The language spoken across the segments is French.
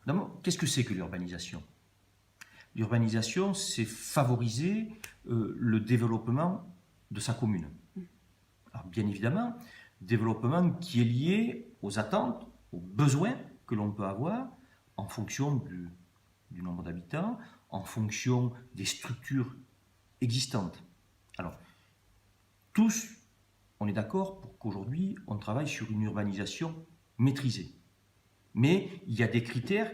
D'abord, qu'est-ce que c'est que l'urbanisation? L'urbanisation, c'est favoriser le développement de sa commune. Alors, bien évidemment, développement qui est lié aux attentes, aux besoins que l'on peut avoir en fonction du nombre d'habitants, en fonction des structures existantes. Alors, tous, on est d'accord pour qu'aujourd'hui, on travaille sur une urbanisation maîtrisée. Mais il y a des critères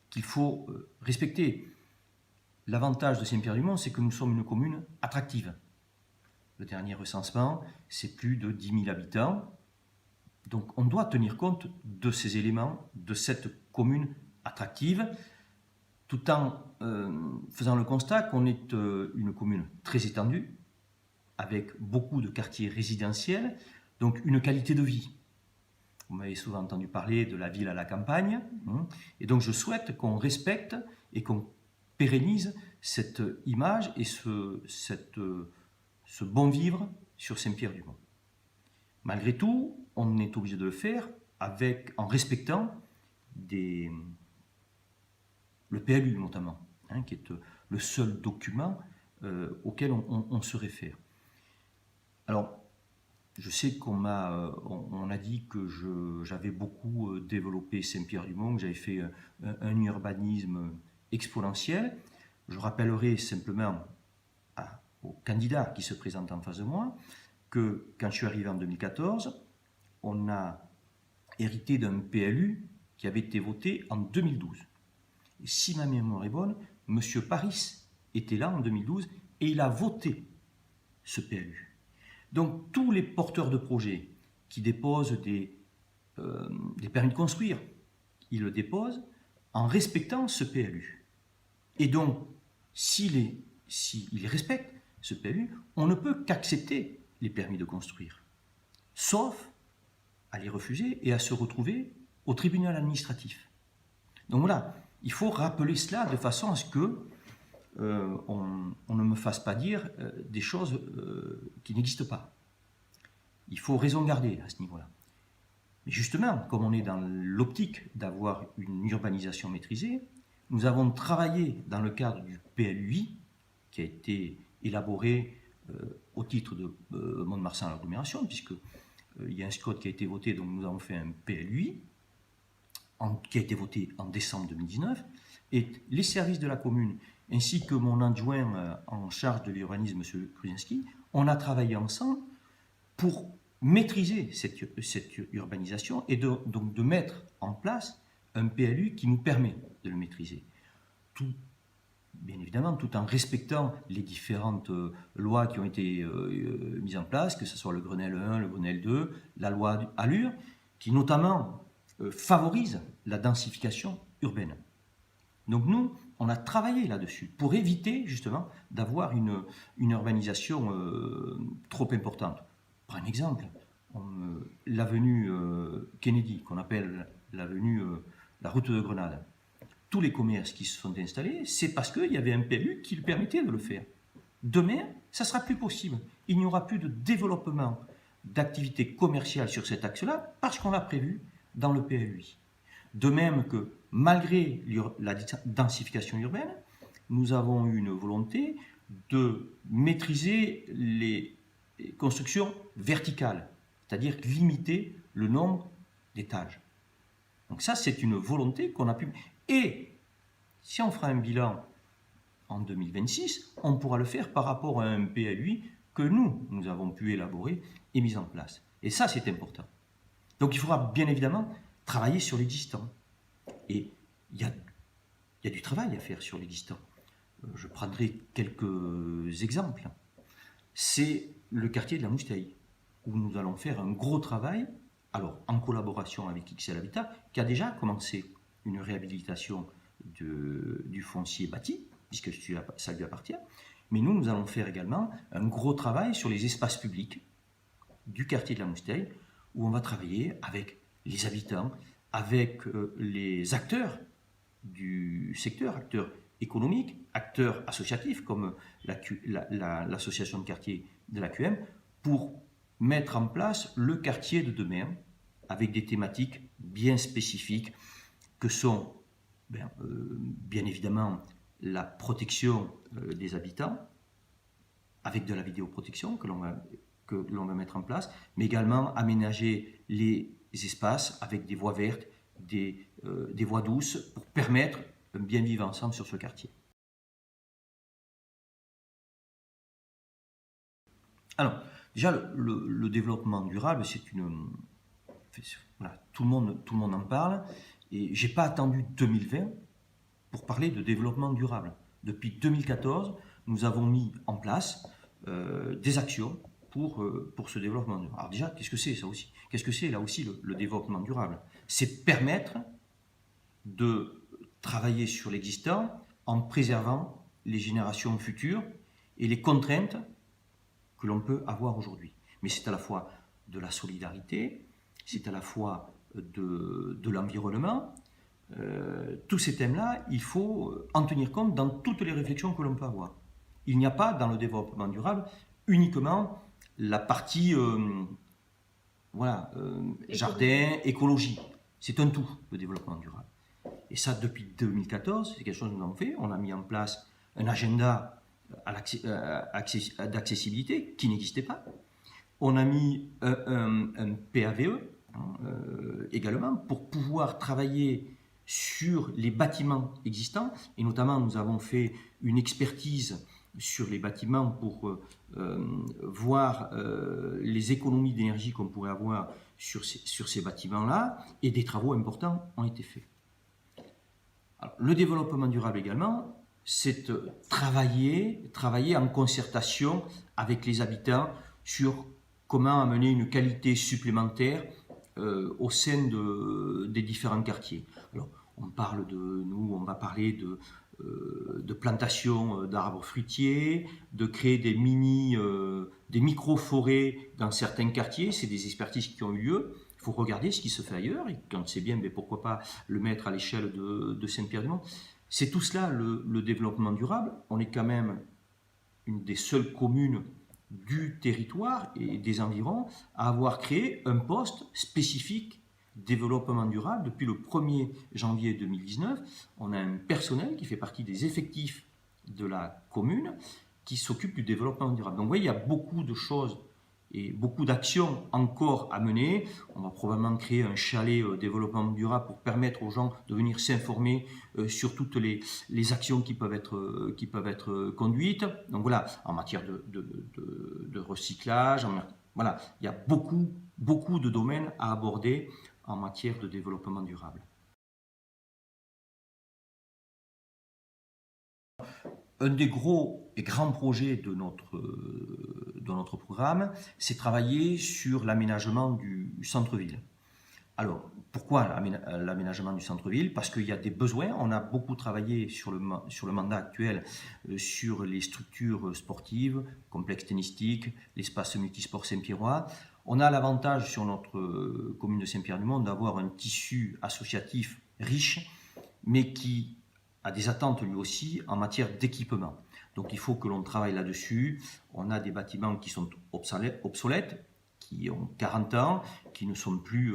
qu'il faut respecter. L'avantage de Saint-Pierre-du-Mont, c'est que nous sommes une commune attractive. Le dernier recensement, c'est plus de 10 000 habitants. Donc on doit tenir compte de ces éléments, de cette commune attractive, tout en faisant le constat qu'on est une commune très étendue, avec beaucoup de quartiers résidentiels, donc une qualité de vie. Vous m'avez souvent entendu parler de la ville à la campagne, et donc je souhaite qu'on respecte et qu'on pérennise cette image et ce bon vivre sur Saint-Pierre-du-Mont. Malgré tout, on est obligé de le faire en respectant le PLU notamment, qui est le seul document auquel on se réfère. Alors, je sais qu'on a dit que j'avais beaucoup développé Saint-Pierre-du-Mont, que j'avais fait un urbanisme exponentiel. Je rappellerai simplement aux candidats qui se présentent en face de moi que quand je suis arrivé en 2014, on a hérité d'un PLU qui avait été voté en 2012. Et si ma mémoire est bonne, M. Paris était là en 2012 et il a voté ce PLU. Donc tous les porteurs de projets qui déposent des permis de construire, ils le déposent en respectant ce PLU. Et donc, s'ils respectent ce PLU, on ne peut qu'accepter les permis de construire, sauf à les refuser et à se retrouver au tribunal administratif. Donc voilà, il faut rappeler cela de façon à ce que on ne me fasse pas dire des choses qui n'existent pas. Il faut raison garder à ce niveau-là. Mais justement, comme on est dans l'optique d'avoir une urbanisation maîtrisée, nous avons travaillé dans le cadre du PLUI, qui a été élaboré au titre de Mont-de-Marsan à l'agglomération, puisqu'il y a un SCOT qui a été voté, donc nous avons fait un PLUI, qui a été voté en décembre 2019, et les services de la commune, ainsi que mon adjoint en charge de l'urbanisme, M. Kruzinski, on a travaillé ensemble pour maîtriser cette urbanisation et donc de mettre en place un PLU qui nous permet de le maîtriser. Bien évidemment, tout en respectant les différentes lois qui ont été mises en place, que ce soit le Grenelle 1, le Grenelle 2, la loi Allure, qui notamment favorise la densification urbaine. Donc nous, on a travaillé là-dessus pour éviter justement d'avoir une urbanisation trop importante. Par un exemple, l'avenue Kennedy, qu'on appelle l'avenue la route de Grenade, tous les commerces qui se sont installés, c'est parce qu'il y avait un PLU qui le permettait de le faire. Demain, ça ne sera plus possible. Il n'y aura plus de développement d'activités commerciales sur cet axe-là parce qu'on l'a prévu dans le PLUI. De même que, malgré la densification urbaine, nous avons eu une volonté de maîtriser les constructions verticales, c'est-à-dire limiter le nombre d'étages. Donc ça, c'est une volonté qu'on a pu... Et si on fera un bilan en 2026, on pourra le faire par rapport à un PLUI que nous avons pu élaborer et mis en place. Et ça, c'est important. Donc il faudra bien évidemment travailler sur l'existant. Et il y a du travail à faire sur l'existant. Je prendrai quelques exemples. C'est le quartier de la Moustaye, où nous allons faire un gros travail, alors en collaboration avec XL Habitat, qui a déjà commencé une réhabilitation du foncier bâti, puisque ça lui appartient. Mais nous allons faire également un gros travail sur les espaces publics du quartier de la Moustaye, où on va travailler avec les habitants, avec les acteurs du secteur, acteurs économiques, acteurs associatifs comme l'association de quartier de l'AQM, pour mettre en place le quartier de demain avec des thématiques bien spécifiques que sont bien évidemment la protection des habitants, avec de la vidéoprotection que l'on va mettre en place, mais également aménager les espaces avec des voies vertes, des voies douces, pour permettre un bien vivre ensemble sur ce quartier. Alors, déjà, le développement durable, voilà, tout le monde en parle, et je n'ai pas attendu 2020 pour parler de développement durable. Depuis 2014, nous avons mis en place des actions pour ce développement durable. Alors déjà, qu'est-ce que c'est ça aussi? Qu'est-ce que c'est là aussi le développement durable? C'est permettre de travailler sur l'existant en préservant les générations futures et les contraintes que l'on peut avoir aujourd'hui. Mais c'est à la fois de la solidarité, c'est à la fois de l'environnement. Tous ces thèmes-là, il faut en tenir compte dans toutes les réflexions que l'on peut avoir. Il n'y a pas dans le développement durable uniquement la partie jardin, écologie. C'est un tout, le développement durable. Et ça, depuis 2014, c'est quelque chose que nous avons fait. On a mis en place un agenda d'accessibilité qui n'existait pas. On a mis un PAVE également pour pouvoir travailler sur les bâtiments existants, et notamment nous avons fait une expertise sur les bâtiments pour voir les économies d'énergie qu'on pourrait avoir sur ces bâtiments-là, et des travaux importants ont été faits. Alors, le développement durable également, c'est travailler en concertation avec les habitants sur comment amener une qualité supplémentaire au sein des différents quartiers. Alors, on va parler de plantation d'arbres fruitiers, de créer des micro-forêts dans certains quartiers. C'est des expertises qui ont eu lieu. Il faut regarder ce qui se fait ailleurs, et quand c'est bien, mais pourquoi pas le mettre à l'échelle de Saint-Pierre-du-Mont. C'est tout cela le développement durable. On est quand même une des seules communes du territoire et des environs à avoir créé un poste spécifique développement durable. Depuis le 1er janvier 2019, on a un personnel qui fait partie des effectifs de la commune qui s'occupe du développement durable. Donc vous voyez, il y a beaucoup de choses et beaucoup d'actions encore à mener. On va probablement créer un chalet développement durable pour permettre aux gens de venir s'informer sur toutes les actions qui peuvent être conduites. Donc voilà, en matière de recyclage, voilà, il y a beaucoup de domaines à aborder en matière de développement durable. Un des gros et grands projets de notre programme, c'est travailler sur l'aménagement du centre-ville. Alors, pourquoi l'aménagement du centre-ville? Parce qu'il y a des besoins. On a beaucoup travaillé sur le mandat actuel sur les structures sportives, complexe tennistique, l'espace multisport Saint-Pierrois. On a l'avantage sur notre commune de Saint-Pierre-du-Mont d'avoir un tissu associatif riche, mais qui a des attentes lui aussi en matière d'équipement. Donc il faut que l'on travaille là-dessus. On a des bâtiments qui sont obsolètes, qui ont 40 ans, qui ne sont plus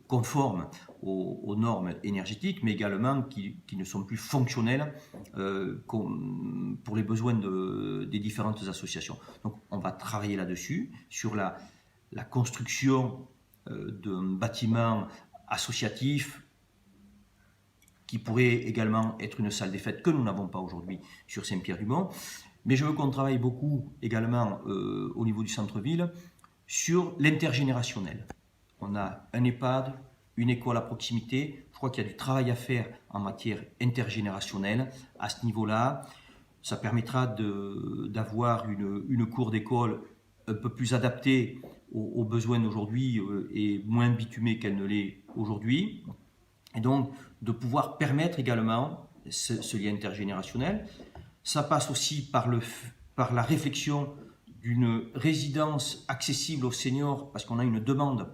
conformes aux normes énergétiques, mais également qui ne sont plus fonctionnels pour les besoins des différentes associations. Donc on va travailler là-dessus, sur la construction d'un bâtiment associatif qui pourrait également être une salle des fêtes que nous n'avons pas aujourd'hui sur Saint-Pierre-du-Mont. Mais je veux qu'on travaille beaucoup également au niveau du centre-ville sur l'intergénérationnel. On a un EHPAD, une école à proximité. Je crois qu'il y a du travail à faire en matière intergénérationnelle à ce niveau-là. Ça permettra d'avoir une cour d'école un peu plus adaptée aux besoins d'aujourd'hui et moins bitumée qu'elle ne l'est aujourd'hui. Et donc, de pouvoir permettre également ce lien intergénérationnel. Ça passe aussi par la réflexion d'une résidence accessible aux seniors, parce qu'on a une demande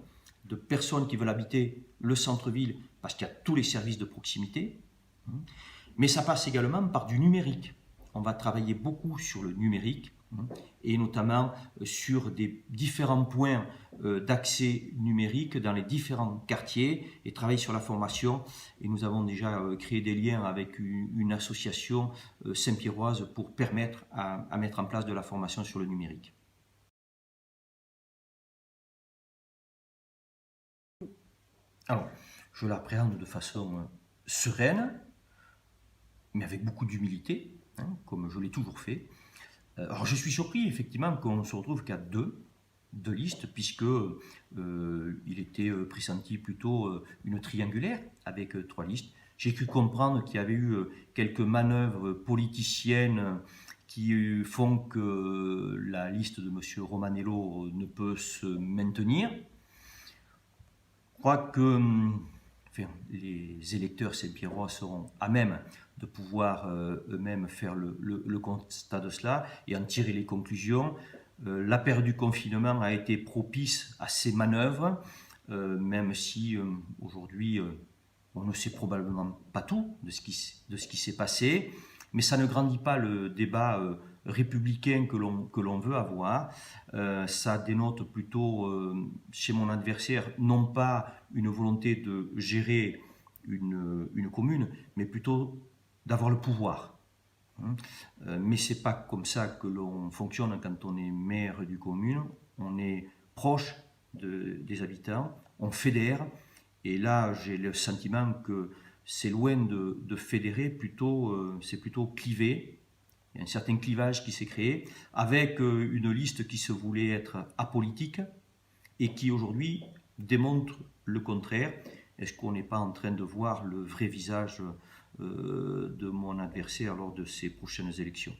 de personnes qui veulent habiter le centre-ville, parce qu'il y a tous les services de proximité. Mais ça passe également par du numérique. On va travailler beaucoup sur le numérique, et notamment sur des différents points d'accès numérique dans les différents quartiers et travailler sur la formation. Et nous avons déjà créé des liens avec une association saint-pierroise pour permettre à mettre en place de la formation sur le numérique. Alors, je l'appréhende de façon sereine, mais avec beaucoup d'humilité, hein, comme je l'ai toujours fait. Alors, je suis surpris effectivement qu'on ne se retrouve qu'à deux listes, puisque il était pressenti plutôt une triangulaire avec 3 listes. J'ai cru comprendre qu'il y avait eu quelques manœuvres politiciennes qui font que la liste de M. Romanello ne peut se maintenir. Je crois que enfin, les électeurs saint-pierrois seront à même de pouvoir eux-mêmes faire le constat de cela et en tirer les conclusions. La période du confinement a été propice à ces manœuvres, même si aujourd'hui on ne sait probablement pas tout de ce qui s'est passé, mais ça ne grandit pas le débat républicain que l'on veut avoir. Ça dénote plutôt chez mon adversaire non pas une volonté de gérer une commune, mais plutôt d'avoir le pouvoir. Mais ce n'est pas comme ça que l'on fonctionne quand on est maire d'une commune. On est proche des habitants, on fédère. Et là, j'ai le sentiment que c'est loin de fédérer, c'est plutôt cliver. Il y a un certain clivage qui s'est créé avec une liste qui se voulait être apolitique et qui aujourd'hui démontre le contraire. Est-ce qu'on n'est pas en train de voir le vrai visage de mon adversaire lors de ces prochaines élections ?